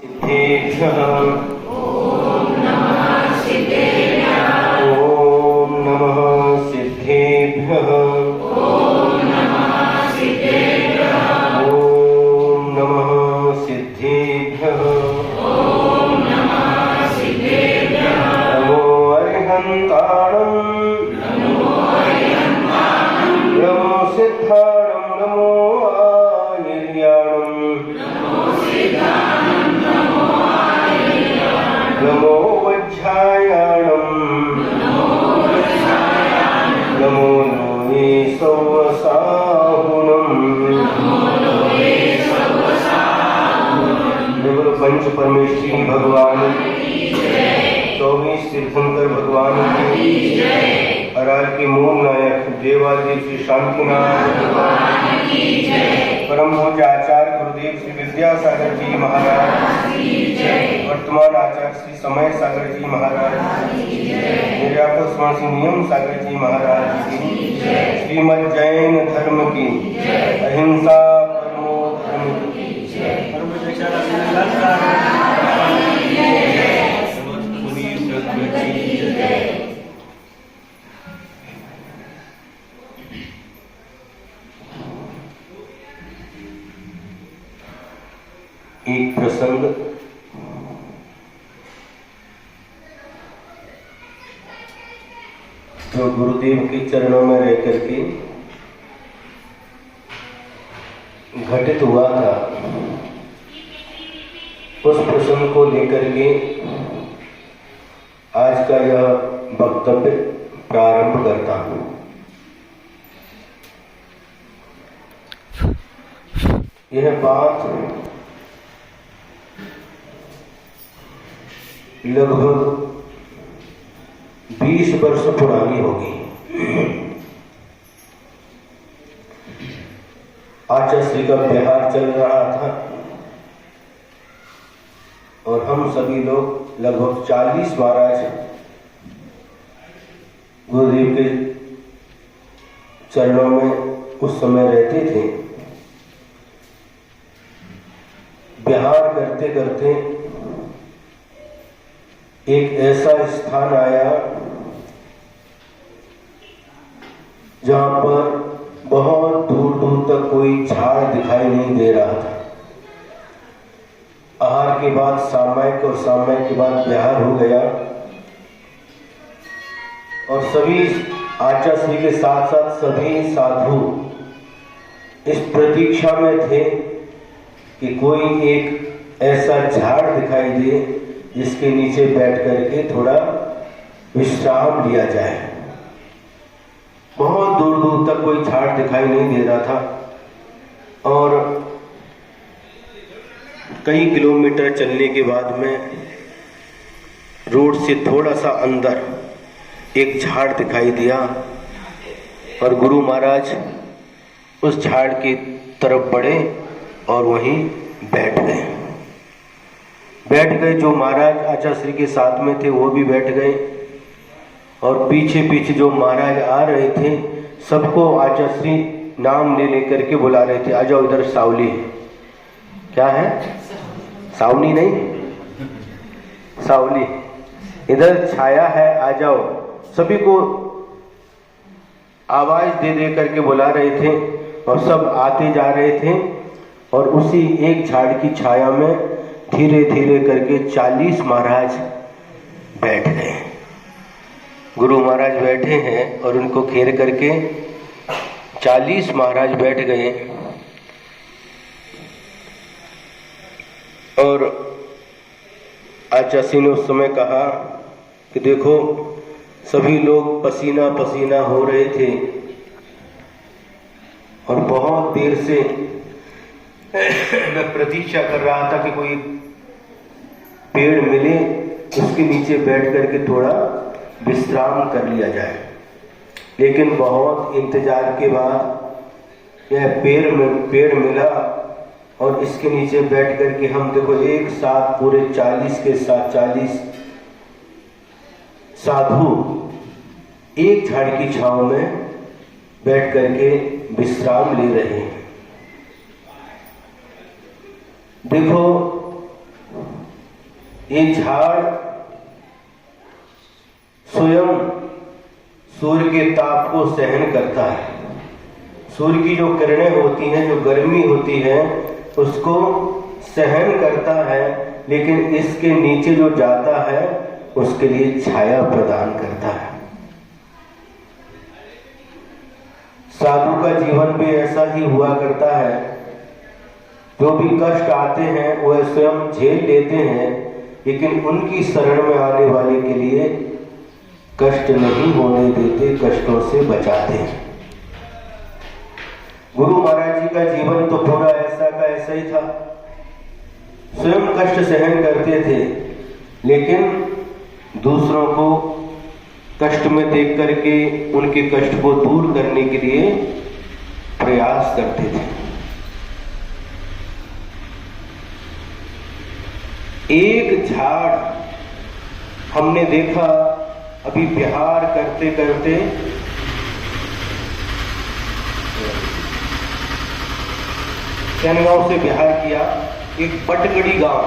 सिद्धेभ्यः ॐ नमः सिद्धेभ्यः ॐ नमः सिद्धेभ्यः ॐ नमः सिद्धेभ्यः ॐ नमः सिद्धेभ्यः ॐ नमः सिद्धेभ्यः नमो अरिहन्ताणं नमो अरिहन्ताणं नमो सिद्धाणं नमो आयर्याणं नमो सिद्धाणं नमो आयर्याणं नमो वज्रायाणं नमो वज्रायाणं नमो लोये सौवसाहुणं नमो लोके सर्वसाहुणं देवल पंच परमेश्वरी भगवान की जय 24 तीर्थंकर भगवान की जय हरार के मूल नायक देवादेव श्री शांतिनाथ भगवान की जय परम पूज्य आचार्य गुरुदेव श्री विद्यासागर जी महाराज की जय वर्तमान आचार्य श्री समय सागर जी महाराज निर्यापक स्वामी श्री नियम सागर जी महाराज की श्रीमद जैन धर्म की अहिंसा परमो धर्म की एक प्रसंग जो गुरुदेव के चरणों में रह करके घटित हुआ था, उस प्रसंग को लेकर के आज का यह वक्तव्य प्रारंभ करता हूं। यह बात लगभग 20 वर्ष पुरानी होगी। आचार्य का बिहार चल रहा था और हम सभी लोग लगभग 40 महाराज गुरुदेव के चरणों में उस समय रहते थे। बिहार करते करते एक ऐसा स्थान आया जहां पर बहुत दूर दूर तक कोई झाड़ दिखाई नहीं दे रहा था। आहार के बाद सामयिक और सामयिक के बाद बिहार हो गया और सभी आचार्य के साथ साथ सभी साधु इस प्रतीक्षा में थे कि कोई एक ऐसा झाड़ दिखाई दे जिसके नीचे बैठ करके थोड़ा विश्राम लिया जाए। बहुत दूर दूर तक कोई झाड़ दिखाई नहीं दे रहा था और कई किलोमीटर चलने के बाद में रोड से थोड़ा सा अंदर एक झाड़ दिखाई दिया और गुरु महाराज उस झाड़ की तरफ बढ़े और वहीं बैठ गए। जो महाराज आचार्य श्री के साथ में थे वो भी बैठ गए और पीछे पीछे जो महाराज आ रहे थे सबको आचार्य श्री नाम ले लेकर के बुला रहे थे, आ जाओ इधर सावली है। क्या है? सावनी नहीं, सावली, इधर छाया है, आ जाओ। सभी को आवाज दे दे करके बुला रहे थे और सब आते जा रहे थे और उसी एक झाड़ की छाया में धीरे धीरे करके 40 महाराज बैठ गए। गुरु महाराज बैठे हैं और उनको घेर करके 40 महाराज बैठ गए और आचार्य ने उस समय कहा कि देखो सभी लोग पसीना पसीना हो रहे थे और बहुत देर से मैं प्रतीक्षा कर रहा था कि कोई पेड़ मिले उसके नीचे बैठ करके थोड़ा विश्राम कर लिया जाए, लेकिन बहुत इंतजार के बाद यह पेड़ मिला और इसके नीचे बैठ करके हम देखो एक साथ पूरे 40 के साथ 40 साधु एक झाड़ की छांव में बैठ करके विश्राम ले रहे हैं। देखो ये झाड़ स्वयं सूर्य के ताप को सहन करता है। सूर्य की जो किरणें होती हैं, जो गर्मी होती है, उसको सहन करता है, लेकिन इसके नीचे जो जाता है उसके लिए छाया प्रदान करता है। साधु का जीवन भी ऐसा ही हुआ करता है। जो भी कष्ट आते हैं वह स्वयं झेल लेते हैं, लेकिन उनकी शरण में आने वाले के लिए कष्ट नहीं होने देते, कष्टों से बचाते हैं। गुरु महाराज जी का जीवन तो पूरा ऐसा का ऐसा ही था। स्वयं कष्ट सहन करते थे, लेकिन दूसरों को कष्ट में देख करके उनके कष्ट को दूर करने के लिए प्रयास करते थे। एक झाड़ हमने देखा अभी बिहार करते करते चैनगांव से बिहार किया, एक पटगड़ी गांव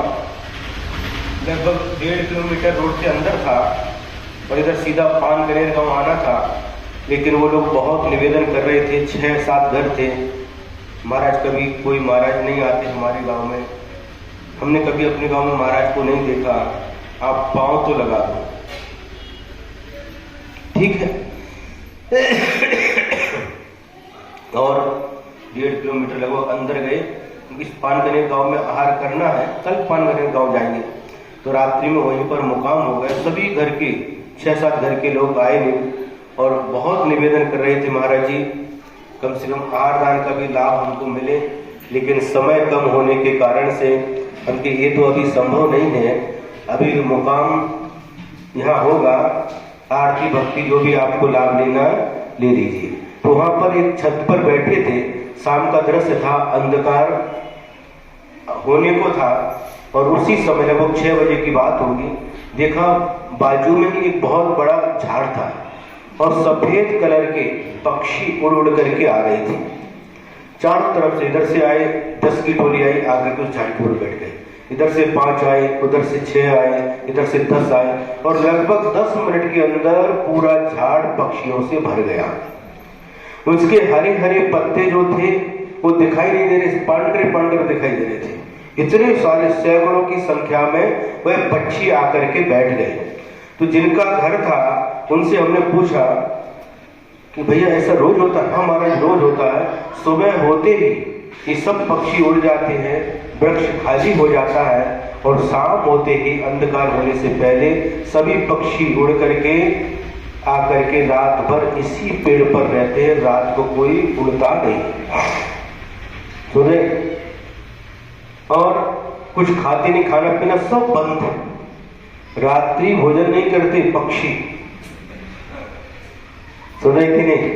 लगभग 1.5 किलोमीटर रोड से अंदर था और इधर सीधा पानगनेर गांव आना था। लेकिन वो लोग बहुत निवेदन कर रहे थे, 6-7 घर थे। महाराज कभी कोई महाराज नहीं आते हमारे गांव में, हमने कभी अपने गांव में महाराज को नहीं देखा, आप पांव तो लगा दो। ठीक है। और 1.5 किलोमीटर लगभग अंदर गए। इस पानगनेर गांव में आहार करना है, कल पानगनेर गांव जाएंगे, तो रात्रि में वहीं पर मुकाम हो गए। सभी घर के 6-7 घर के लोग आए नहीं और बहुत निवेदन कर रहे थे, महाराज जी कम से कम आहार दान का भी लाभ हमको मिले, लेकिन समय कम होने के कारण से हमके ये तो अभी संभव नहीं है। अभी मुकाम यहाँ होगा, आरती भक्ति जो भी आपको लाभ लेना ले लीजिए। तो वहां पर एक छत पर बैठे थे, शाम का दृश्य था, अंधकार होने को था और उसी समय लगभग 6 बजे की बात होगी, देखा बाजू में ही एक बहुत बड़ा झाड़ था और सफेद कलर के पक्षी उड़ उड़ करके आ रहे थे। चारों तरफ से, इधर से आए 10 की टोली आई, आगे कुछ झाड़ के उड़ बैठ गए। इधर से 5 आए, उधर से 6 आए, इधर से 10 आए और लगभग 10 मिनट के अंदर पूरा झाड़ पक्षियों से भर गया। उसके हरे हरे पत्ते जो थे वो दिखाई नहीं दे रहे, पांडरे पांडरे दिखाई दे रहे थे। इतने सारे सैकड़ों की संख्या में वह पक्षी आकर के बैठ गए। तो जिनका घर था उनसे हमने पूछा कि भैया ऐसा रोज होता है? हाँ महाराज रोज होता है। सुबह होते ही ये सब पक्षी उड़ जाते हैं, वृक्ष खाली हो जाता है और शाम होते ही अंधकार होने से पहले सभी पक्षी उड़ करके आकर के रात भर इसी पेड़ पर रहते हैं, रात को कोई उड़ता नहीं। सुने? और कुछ खाते नहीं, खाना पीना सब बंद, रात्रि भोजन नहीं करते पक्षी। सुने कि नहीं?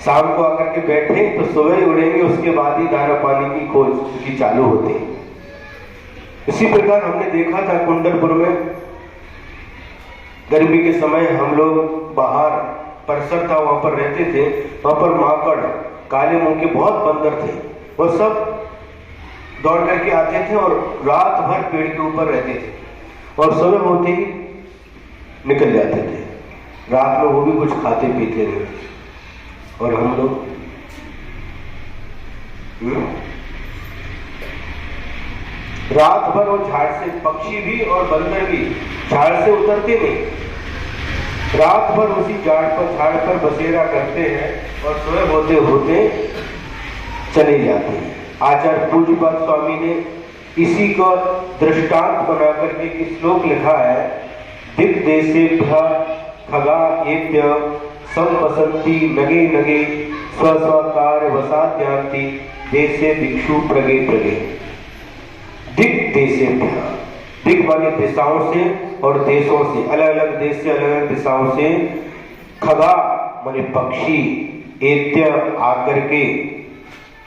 शाम को आकर के बैठे तो सुबह ही उड़ेंगे, उसके बाद ही दाना पानी की खोज की चालू होती। इसी प्रकार हमने देखा था कुंडलपुर में गर्मी के समय हम लोग बाहर परिसर था वहां पर रहते थे। वहां पर माकड़, काले मुंह के बहुत बंदर थे, वो सब दौड़ करके आते थे और रात भर पेड़ के ऊपर रहते थे और सुबह होते ही निकल जाते थे। रात में वो भी कुछ खाते पीते नहीं और हम लोग रात भर वो झाड़ से, पक्षी भी और बंदर भी झाड़ से उतरते नहीं, रात भर उसी झाड़ पर बसेरा करते हैं और सुबह होते होते चले जाते हैं। आचार्य पूज्यपाद स्वामी ने इसी को दृष्टांत बना करके एक श्लोक लिखा है, दिक देशेभ्य खगा एभ्य संवसन्ति नगे नगे स्वस्वकार वसाद्यांति देशे दिक्षु प्रगे प्रगे। दिक देशेभ्य, दिक वाली दिशाओं से और देशों से, अलग अलग देश से, अलग अलग दिशाओं से, खगा माने पक्षी, एत्य आकर के,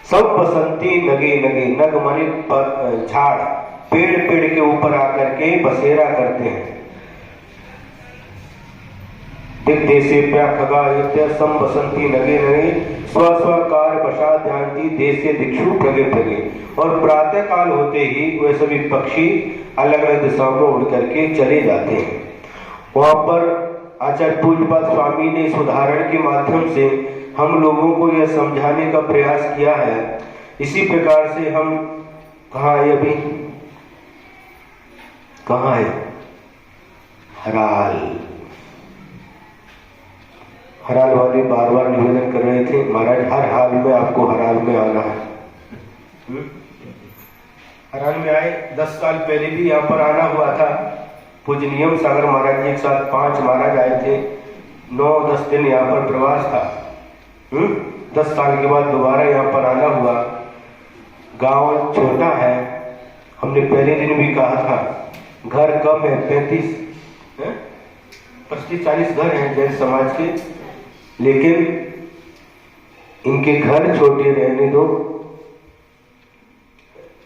सब बसंती नगे नगे, नग माने झाड़, पेड़ पेड़ के ऊपर आकर के बसेरा करते हैं। दिग्देशेभ्यः खगायेभ्यः संवसन्ति नगे नगे स्व स्व कार्य वशात् ध्यान्ति देशे दिक्षु प्रगे प्रगे। और प्रातः काल होते ही वे सभी पक्षी अलग अलग दिशाओं में उड़ करके चले जाते हैं। वहां पर आचार्य पूज्यपाद स्वामी ने इस उदाहरण के माध्यम से हम लोगों को यह समझाने का प्रयास किया है। इसी प्रकार से हम कहाँ है अभी, कहाँ है हराल, हराल वाले बार बार निवेदन कर रहे थे महाराज हर हाल में आपको हराल में आना है। हराल में आए, 10 साल पहले भी यहाँ पर आना हुआ था। पूजनीय सागर महाराज जी एक साथ 5 महाराज आए थे, 9-10 दिन यहाँ पर प्रवास था। 10 साल के बाद दोबारा यहाँ पर आना हुआ। गांव छोटा है, हमने पहले दिन भी कहा था, घर कम है, 35-40 घर हैं जैन समाज के, लेकिन इनके घर छोटे रहने दो,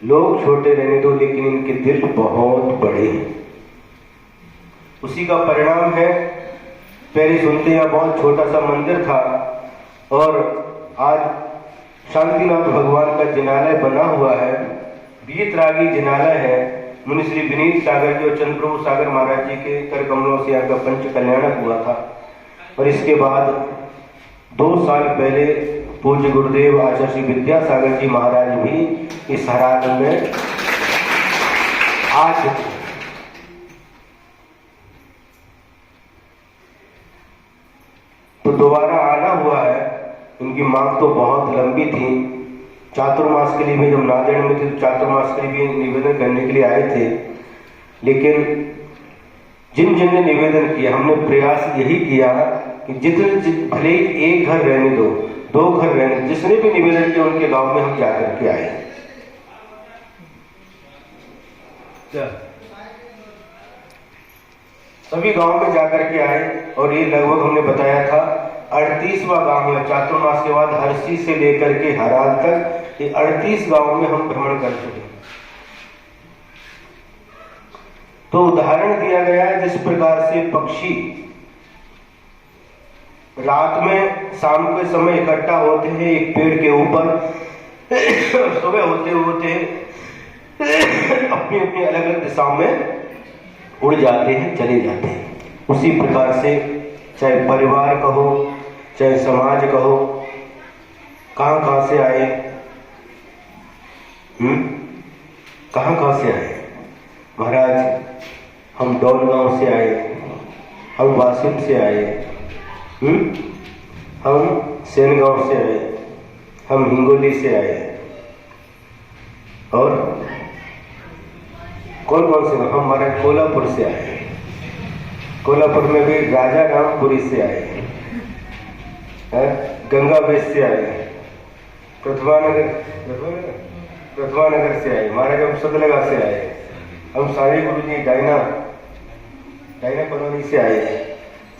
लोग छोटे रहने दो, लेकिन इनके दिल बहुत बड़े हैं। उसी का परिणाम है, पहले सुनते यहाँ बहुत छोटा सा मंदिर था और आज शांतिनाथ भगवान का जिनालय बना हुआ है, बीतरागी जिनालय है। मुनि श्री विनीत सागर जी और चंद्रप्रभु सागर महाराज जी के कर कमलों से यहाँ का पंच कल्याणक हुआ था। और इसके बाद 2 साल पहले पूज्य गुरुदेव आचार्य श्री विद्यासागर जी महाराज भी इस हराल में आ चुके। तो दोबारा आना हुआ है। इनकी मांग तो बहुत लंबी थी। चातुर्मास के लिए भी जब नांदेड़ में थे तो चातुर्मास के लिए भी निवेदन करने के लिए आए थे, लेकिन जिन जिन ने निवेदन किया हमने प्रयास यही किया कि जितने भले ही 1 घर रहने दो, 2 घर रहने, जिसने भी निवेदन किया उनके गांव में हम जाकर के आए। सभी गांव में जाकर के आए और ये लगभग हमने बताया था 38वां गांव है। चातुर्मास के बाद हरसी से लेकर के हराल तक ये 38 गांव में हम भ्रमण कर चुके। तो उदाहरण दिया गया है जिस प्रकार से पक्षी रात में शाम के समय इकट्ठा होते हैं एक पेड़ के ऊपर, सुबह होते होते अपनी अपनी अलग अलग दिशाओं में उड़ जाते हैं, चले जाते हैं। उसी प्रकार से चाहे परिवार कहो, चाहे समाज कहो, कहां कहां से आए, कहां कहां से आए महाराज। हम डोल गांव से आए, हम वासिम से आए, हम सेनगांव से आए, हम हिंगोली से आए, और कौन कौन से, हम हमारे कोल्हापुर से आए। कोल्हापुर में भी राजा रामपुरी से आए, गंगा बेस से आए, प्रथमानगर से आए, महाराज हम सतलगा से आए, हम सारे गुरु जी डायना कॉलोनी से आए।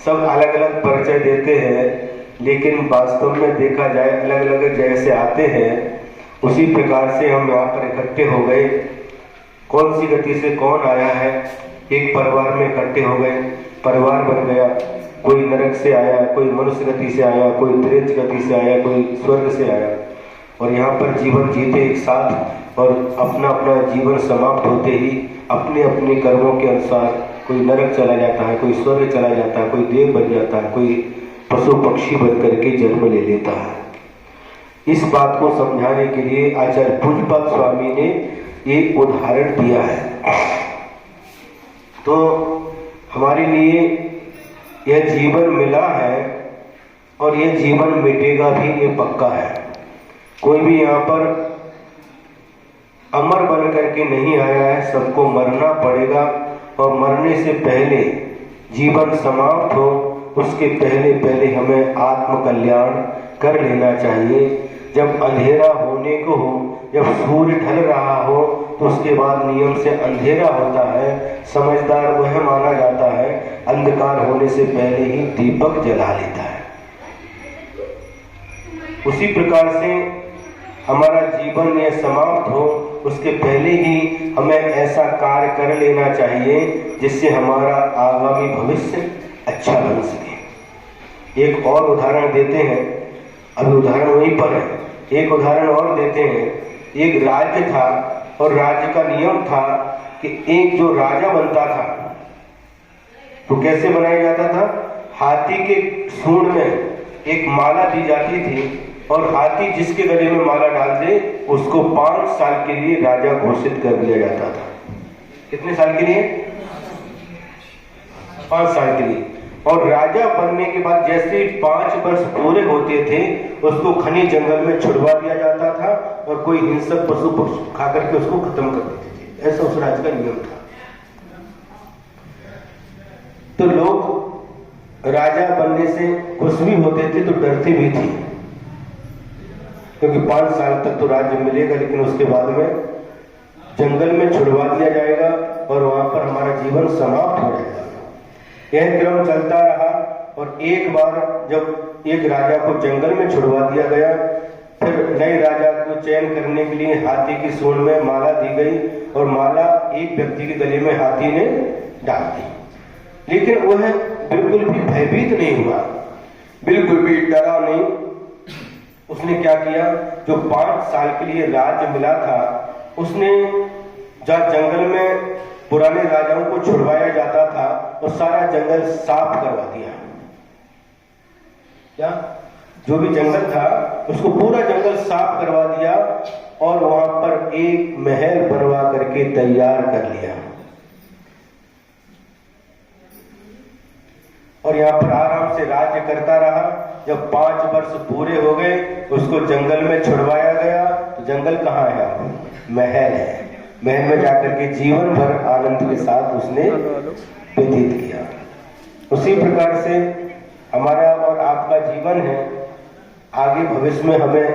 सब अलग अलग परिचय देते हैं, लेकिन वास्तव में देखा जाए अलग अलग जगह से आते हैं। उसी प्रकार से हम यहाँ पर इकट्ठे हो गए। कौन सी गति से कौन आया है, एक परिवार में इकट्ठे हो गए, परिवार बन गया। कोई नरक से आया, कोई मनुष्य गति से आया, कोई त्रिज गति से आया, कोई स्वर्ग से आया, और यहाँ पर जीवन जीते एक साथ। और अपना अपना जीवन समाप्त होते ही अपने अपने कर्मों के अनुसार कोई नरक चला जाता है, कोई स्वर्ग चला जाता है, कोई देव बन जाता है, कोई पशु पक्षी बन करके जन्म ले लेता है। इस बात को समझाने के लिए आचार्य पूज्यपाद स्वामी ने एक उदाहरण दिया है। तो हमारे लिए यह जीवन मिला है और यह जीवन मिटेगा भी, ये पक्का है। कोई भी यहाँ पर अमर बन करके नहीं आया है, सबको मरना पड़ेगा। और मरने से पहले जीवन समाप्त हो, उसके पहले पहले हमें आत्म कल्याण कर लेना चाहिए। जब अंधेरा होने को हो, जब सूर्य ढल रहा हो, तो उसके बाद नियम से अंधेरा होता है। समझदार वह माना जाता है अंधकार होने से पहले ही दीपक जला लेता है। उसी प्रकार से हमारा जीवन यह समाप्त हो, उसके पहले ही हमें ऐसा कार्य कर लेना चाहिए जिससे हमारा आगामी भविष्य अच्छा बन सके। एक और उदाहरण देते हैं, अभी उदाहरण वहीं पर है। एक उदाहरण और देते हैं। एक राज्य था और राज्य का नियम था कि एक जो राजा बनता था तो कैसे बनाया जाता था, हाथी के सूंड में एक माला दी जाती थी और हाथी जिसके गले में माला डाल दे उसको 5 साल के लिए राजा घोषित कर दिया जाता था। कितने साल के लिए? 5 साल के लिए। और राजा बनने के बाद जैसे 5 वर्ष पूरे होते थे उसको घने जंगल में छुड़वा दिया जाता था और कोई हिंसक पशु खा करके उसको खत्म कर देते थे। ऐसा उस राज्य का नियम था। तो लोग राजा बनने से खुश भी होते थे तो डरते भी थे, क्योंकि 5 साल तक तो राज्य मिलेगा लेकिन उसके बाद में जंगल में छुड़वा दिया जाएगा और वहां पर हमारा जीवन समाप्त हो जाएगा। यह क्रम चलता रहा और एक बार जब एक राजा को जंगल में छुड़वा दिया गया, फिर नए राजा को चयन करने के लिए हाथी की सूंड में माला दी गई और माला एक व्यक्ति के गले में हाथी ने डाल दी। लेकिन वह बिल्कुल भी भयभीत नहीं हुआ, बिल्कुल भी डरा नहीं। उसने क्या किया, जो 5 साल के लिए राज्य मिला था उसने जहाँ जंगल में पुराने राजाओं को छुड़वाया जाता था वो सारा जंगल साफ करवा दिया। क्या? जो भी जंगल था उसको पूरा जंगल साफ करवा दिया और वहां पर एक महल बनवा करके तैयार कर लिया और यहाँ पर आराम से राज्य करता रहा। जब 5 वर्ष पूरे हो गए उसको जंगल में छुड़वाया गया। तो जंगल कहाँ है? महल है। महल में जाकर के जीवन भर आनंद के साथ उसने व्यतीत किया। उसी प्रकार से हमारा और आपका जीवन है। आगे भविष्य में हमें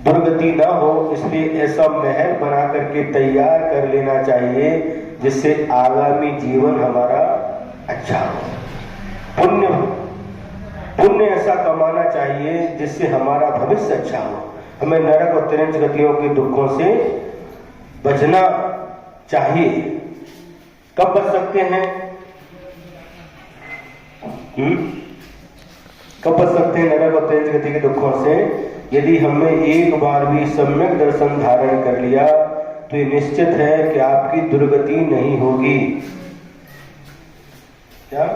दुर्गति ना हो इसलिए ऐसा महल बना करके तैयार कर लेना चाहिए जिससे आगामी जीवन हमारा अच्छा हो। पुण्य ऐसा कमाना चाहिए जिससे हमारा भविष्य अच्छा हो। हमें नरक और तिरंज गतियों के दुखों से बचना चाहिए। कब बच सकते हैं? कब बच सकते हैं नरक और तिरंज गति के दुखों से? यदि हमने एक बार भी सम्यक दर्शन धारण कर लिया तो ये निश्चित है कि आपकी दुर्गति नहीं होगी। क्या?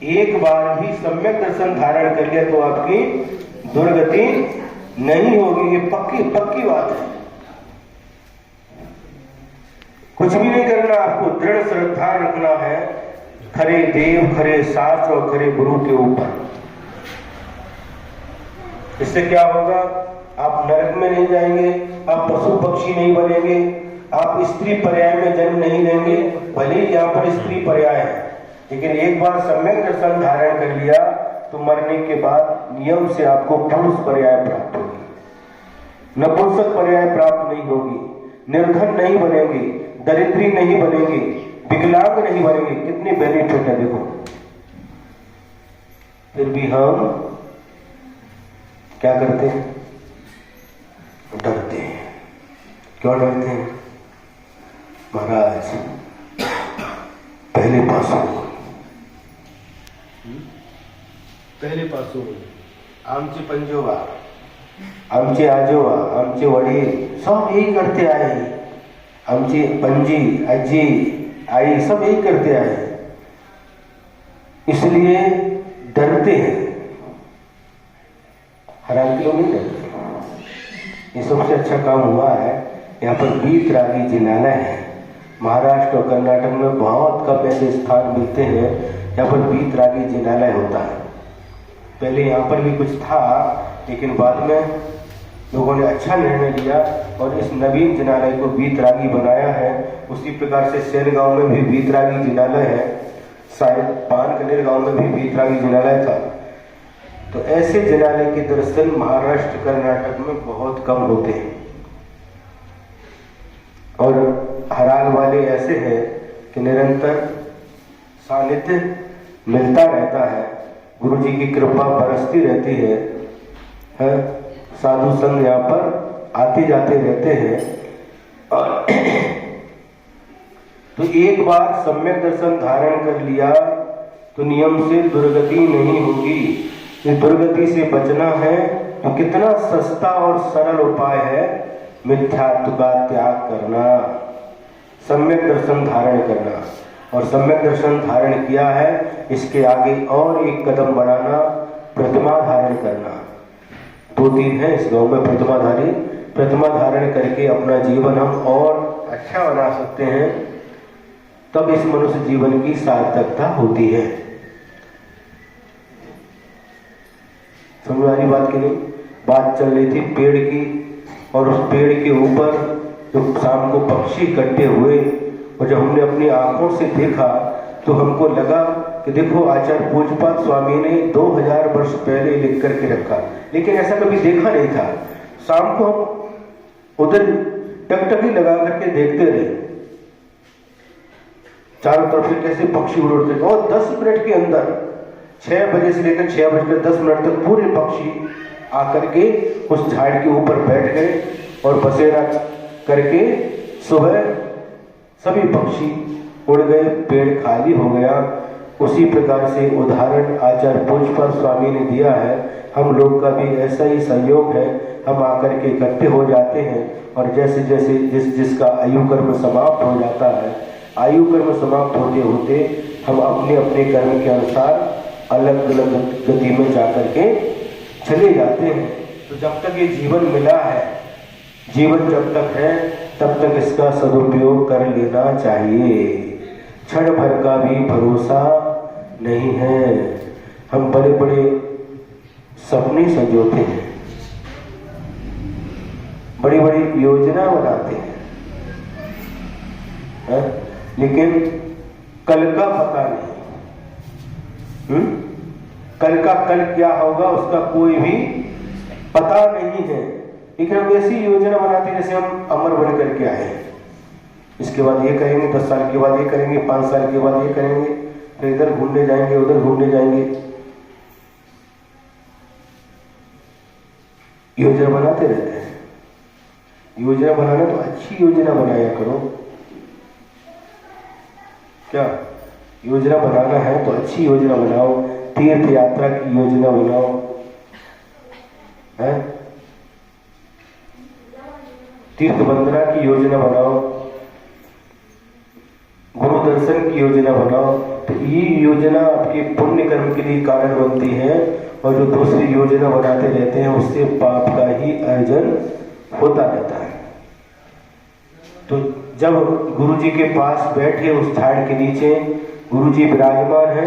एक बार भी सम्यक दर्शन धारण कर लिया तो आपकी दुर्गति नहीं होगी। ये पक्की बात है। कुछ भी नहीं करना, आपको दृढ़ श्रद्धा रखना है खरे देव, खरे शास्त्र और खरे गुरु के ऊपर। इससे क्या होगा? आप नरक में नहीं जाएंगे, आप पशु पक्षी नहीं बनेंगे, आप स्त्री पर्याय में जन्म नहीं लेंगे। भले ही यहाँ पर स्त्री पर्याय है लेकिन एक बार सम्यक दर्शन धारण कर लिया तो मरने के बाद नियम से आपको पुरुष पर्याय प्राप्त होगी, नपुंसक पर्याय प्राप्त नहीं होगी, निर्धन नहीं बनेंगे, दरिद्री नहीं बनेंगे, विकलांग नहीं बनेंगे। कितने बेनिफिट है देखो। फिर भी हम क्या करते हैं? डरते हैं। क्यों डरते हैं? महाराज पहिले पासून आमचे पंजोबा, आमचे आजोबा, आमचे वडील सब यही करते आए। आमची पंजी, आजी, आई सब यही करते आए, इसलिए डरते हैं। हराम के लोग नहीं डरते। ये सबसे अच्छा काम हुआ है। यहाँ पर वीतरागी जिनालय है। महाराष्ट्र और कर्नाटक में बहुत कम ऐसे स्थान मिलते हैं यहाँ पर वीतरागी जिनालय होता है। पहले यहाँ पर भी कुछ था लेकिन बाद में लोगों ने अच्छा निर्णय लिया और इस नवीन जिनालय को वीतरागी बनाया है। उसी प्रकार से सेनगांव में भी वीतरागी जिनालय है, शायद पानकनेर गांव में भी वीतरागी जिनालय था। तो ऐसे जिनालय के दर्शन महाराष्ट्र कर्नाटक में बहुत कम होते हैं। और हराल वाले ऐसे हैं कि निरंतर सानिध्य मिलता रहता है, गुरु जी की कृपा बरसती रहती है। साधु संघ यहाँ पर आते जाते रहते हैं। और तो एक बार सम्यक दर्शन धारण कर लिया तो नियम से दुर्गति नहीं होगी। ये दुर्गति से बचना है तो कितना सस्ता और सरल उपाय है, मिथ्यात्व का त्याग करना, सम्यक दर्शन धारण करना। और सम्यक दर्शन धारण किया है, इसके आगे और एक कदम बढ़ाना, प्रतिमा धारण करना। 2-3 है इस गांव में प्रतिमाधारी। प्रतिमा धारण करके अपना जीवन हम और अच्छा बना सकते हैं, तब इस मनुष्य जीवन की सार्थकता होती है। समझ आ रही बात की नहीं? बात चल रही थी पेड़ की, और उस पेड़ के ऊपर जब शाम को पक्षी इकट्ठे हुए और जब हमने अपनी आंखों से देखा तो हमको लगा कि देखो आचार्य पूज्यपाद स्वामी ने 2000 वर्ष पहले लिख करके रखा, लेकिन ऐसा कभी देखा नहीं था। शाम को हम उधर टकटकी लगा करके देखते रहे, चारों तरफ से कैसे पक्षी उड़ते, और 10 मिनट के अंदर 6 बजे से लेकर 6:10 तक पूरे पक्षी आकर के उस झाड़ के ऊपर बैठ गए और बसेरा करके सुबह सभी पक्षी उड़ गए, पेड़ खाली हो गया। उसी प्रकार से उदाहरण आचार्य पूज्यपाद स्वामी ने दिया है। हम लोग का भी ऐसा ही सहयोग है, हम आकर के इकट्ठे हो जाते हैं और जैसे जैसे जिसका आयु कर्म समाप्त हो जाता है, आयु कर्म समाप्त होते होते हम अपने अपने कर्म के अनुसार अलग अलग गति में जाकर के चले जाते हैं। तो जब तक ये जीवन मिला है, जीवन जब तक है तब तक इसका सदुपयोग कर लेना चाहिए। क्षण भर का भी भरोसा नहीं है। हम बड़े बड़े सपने संजोते हैं, बड़ी बड़ी योजना बनाते हैं, लेकिन कल का पता नहीं। कल का कल क्या होगा उसका कोई भी पता नहीं है। लेकिन हम ऐसी योजना बनाते हैं जैसे हम अमर बन करके आए हैं, इसके बाद ये करेंगे, 10 साल के बाद ये करेंगे, 5 साल के बाद ये करेंगे, फिर इधर घूमने जाएंगे, उधर घूमने जाएंगे। योजना बनाते रहते हैं। योजना बनाना तो अच्छी योजना बनाया करो। क्या योजना बनाना है तो अच्छी योजना बनाओ, तीर्थ यात्रा की योजना बनाओ, है तीर्थ वंदना की योजना बनाओ, गुरु दर्शन की योजना बनाओ। तो ये योजना आपके पुण्य कर्म के लिए कारण बनती है, और जो दूसरी योजना बनाते रहते हैं उससे पाप का ही अर्जन होता रहता है। तो जब गुरु जी के पास बैठे उस झाड़ के नीचे गुरु जी विराजमान है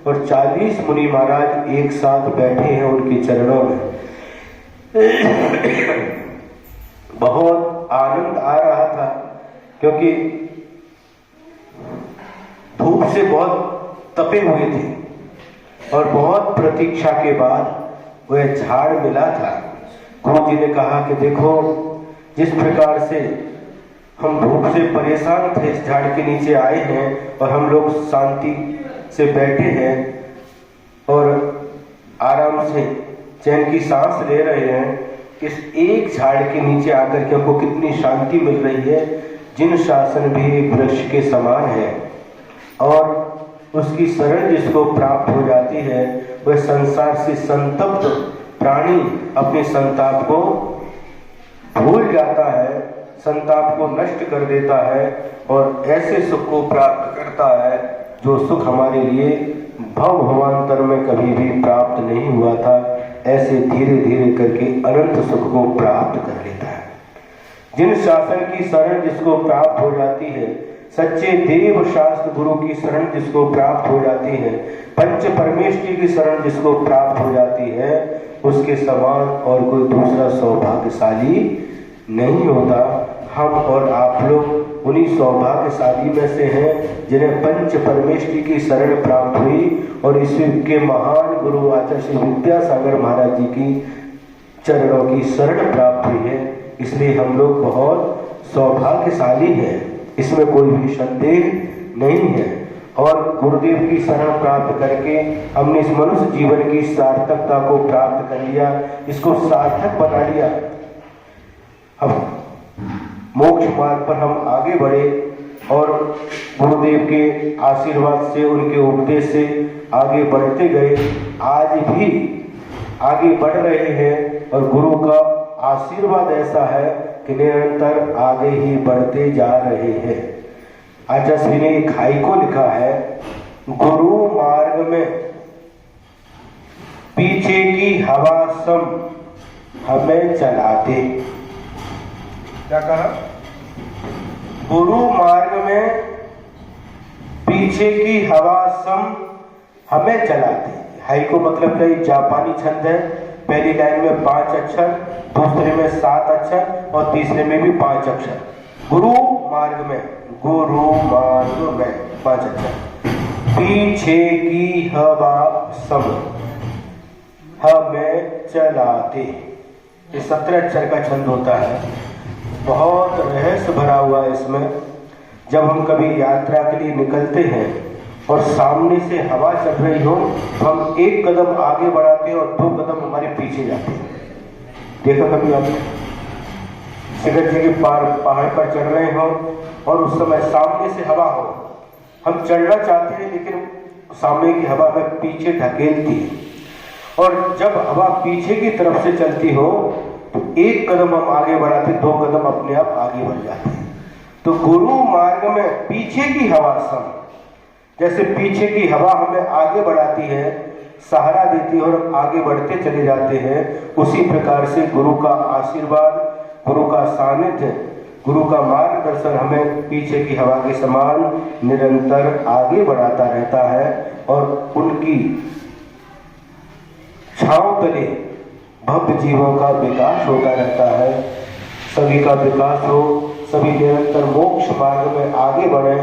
और 40 मुनि महाराज एक साथ बैठे हैं उनके चरणों में, बहुत आनंद आ रहा था, क्योंकि धूप से बहुत तपे हुए थे और बहुत प्रतीक्षा के बाद वह झाड़ मिला था। गुरु जी ने कहा कि देखो, जिस प्रकार से हम धूप से परेशान थे, इस झाड़ के नीचे आए हैं और हम लोग शांति से बैठे हैं और आराम से चैन की सांस ले रहे हैं, इस एक झाड़ के नीचे आकर के हमको कितनी शांति मिल रही है। जिन शासन भी एक वृक्ष के समान है और उसकी शरण जिसको प्राप्त हो जाती है, वह संसार से संतप्त प्राणी अपने संताप को भूल जाता है, संताप को नष्ट कर देता है और ऐसे सुख को प्राप्त करता है जो सुख हमारे लिए भव भवांतर में कभी भी प्राप्त नहीं हुआ था। ऐसे धीरे धीरे करके अनंत सुख को प्राप्त कर लेता है। जिन शासन की शरण जिसको प्राप्त हो जाती है, सच्चे देव शास्त्र गुरु की शरण जिसको प्राप्त हो जाती है, पंच परमेश्वरी की शरण जिसको प्राप्त हो जाती है, उसके समान और कोई दूसरा सौभाग्यशाली नहीं होता। हम और आप लोग उन्हीं सौभाग्यशाली में से हैं जिन्हें पंच परमेश्वरी की शरण प्राप्त हुई और इस के महान गुरु आचार्य श्री विद्यासागर महाराज जी की चरणों की शरण प्राप्त हुई है। इसलिए हम लोग बहुत सौभाग्यशाली हैं, इसमें कोई भी संदेह नहीं है। और गुरुदेव की शरण प्राप्त करके हमने इस मनुष्य जीवन की सार्थकता को प्राप्त कर लिया, इसको सार्थक बना लिया। अब मोक्ष मार्ग पर हम आगे बढ़े और गुरुदेव के आशीर्वाद से, उनके उपदेश से आगे बढ़ते गए। आज भी आगे बढ़ रहे हैं और गुरु का आशीर्वाद ऐसा है कि निरंतर आगे ही बढ़ते जा रहे हैं। आचार्य ने एक हाइको लिखा है, गुरु मार्ग में पीछे की हवा सम हमें चलाते। क्या कहा? गुरु मार्ग में पीछे की हवा सम हमें चलाते। हाइको मतलब क्या? जापानी छंद है। पहली लाइन में 5 अक्षर, दूसरे में 7 अक्षर और तीसरे में भी 5 अक्षर। गुरु मार्ग में, गुरु मार्ग में 5 अक्षर। पीछे की हवा सम हमें चलाते। ये 17 अक्षर का छंद होता है। बहुत रहस्य भरा हुआ है इसमें। जब हम कभी यात्रा के लिए निकलते हैं और सामने से हवा चल रही हो तो हम एक कदम आगे बढ़ाते हैं और 2 कदम हमारे पीछे जाते हैं। देखा कभी आपने? शिखर जी के पहाड़ पर चढ़ रहे हो और उस समय सामने से हवा हो, हम चढ़ना चाहते हैं लेकिन सामने की हवा हमें पीछे ढकेलती है, और जब हवा पीछे की तरफ से चलती हो तो 1 कदम हम आगे बढ़ाते, 2 कदम अपने आप आगे बढ़ जाते हैं। तो गुरु मार्ग में पीछे की हवा सम, जैसे पीछे की हवा हमें आगे बढ़ाती है, सहारा देती है और आगे बढ़ते चले जाते हैं, उसी प्रकार से गुरु का आशीर्वाद, गुरु का सानिध्य, गुरु का मार्गदर्शन हमें पीछे की हवा के समान निरंतर आगे बढ़ाता रहता है और उनकी छांव तले भव्य जीवों का विकास होता रहता है। सभी का विकास हो, सभी निरंतर मोक्ष मार्ग में आगे बढ़े।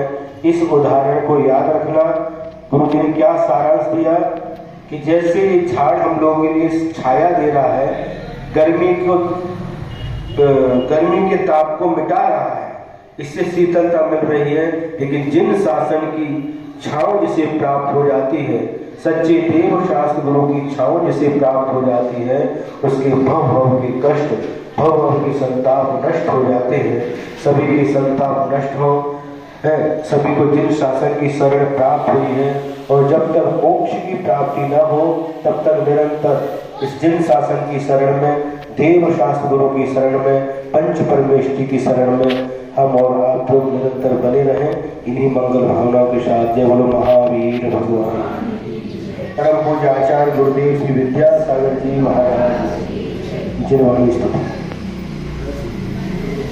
इस उदाहरण को याद रखना। गुरु जी ने क्या सारांश दिया कि जैसे ये झाड़ हम लोगों के लिए छाया दे रहा है, गर्मी के ताप को मिटा रहा है, इससे शीतलता मिल रही है, लेकिन जिन शासन की छांव जिसे प्राप्त हो जाती है, सच्चे देव शास्त्र गुरु की छांव जिसे प्राप्त हो जाती है, उसके भव के कष्ट, भव के संताप नष्ट हो जाते हैं। सभी के संताप नष्ट हो है, सभी को जिन शासन की शरण प्राप्त हुई है, और जब तक मोक्ष की प्राप्ति न हो तब तक निरंतर इस जिन शासन की शरण में, देव शास्त्र गुरु की शरण में, पंच परमेष्टि की शरण में हम और आप लोग निरंतर बने रहें। इन्हीं मंगल भावना के साथ जय बोलो महावीर भगवान। परम पूज्य आचार्य गुरुदेव श्री विद्यासागर जी महाराज जिन्होंने स्तुति।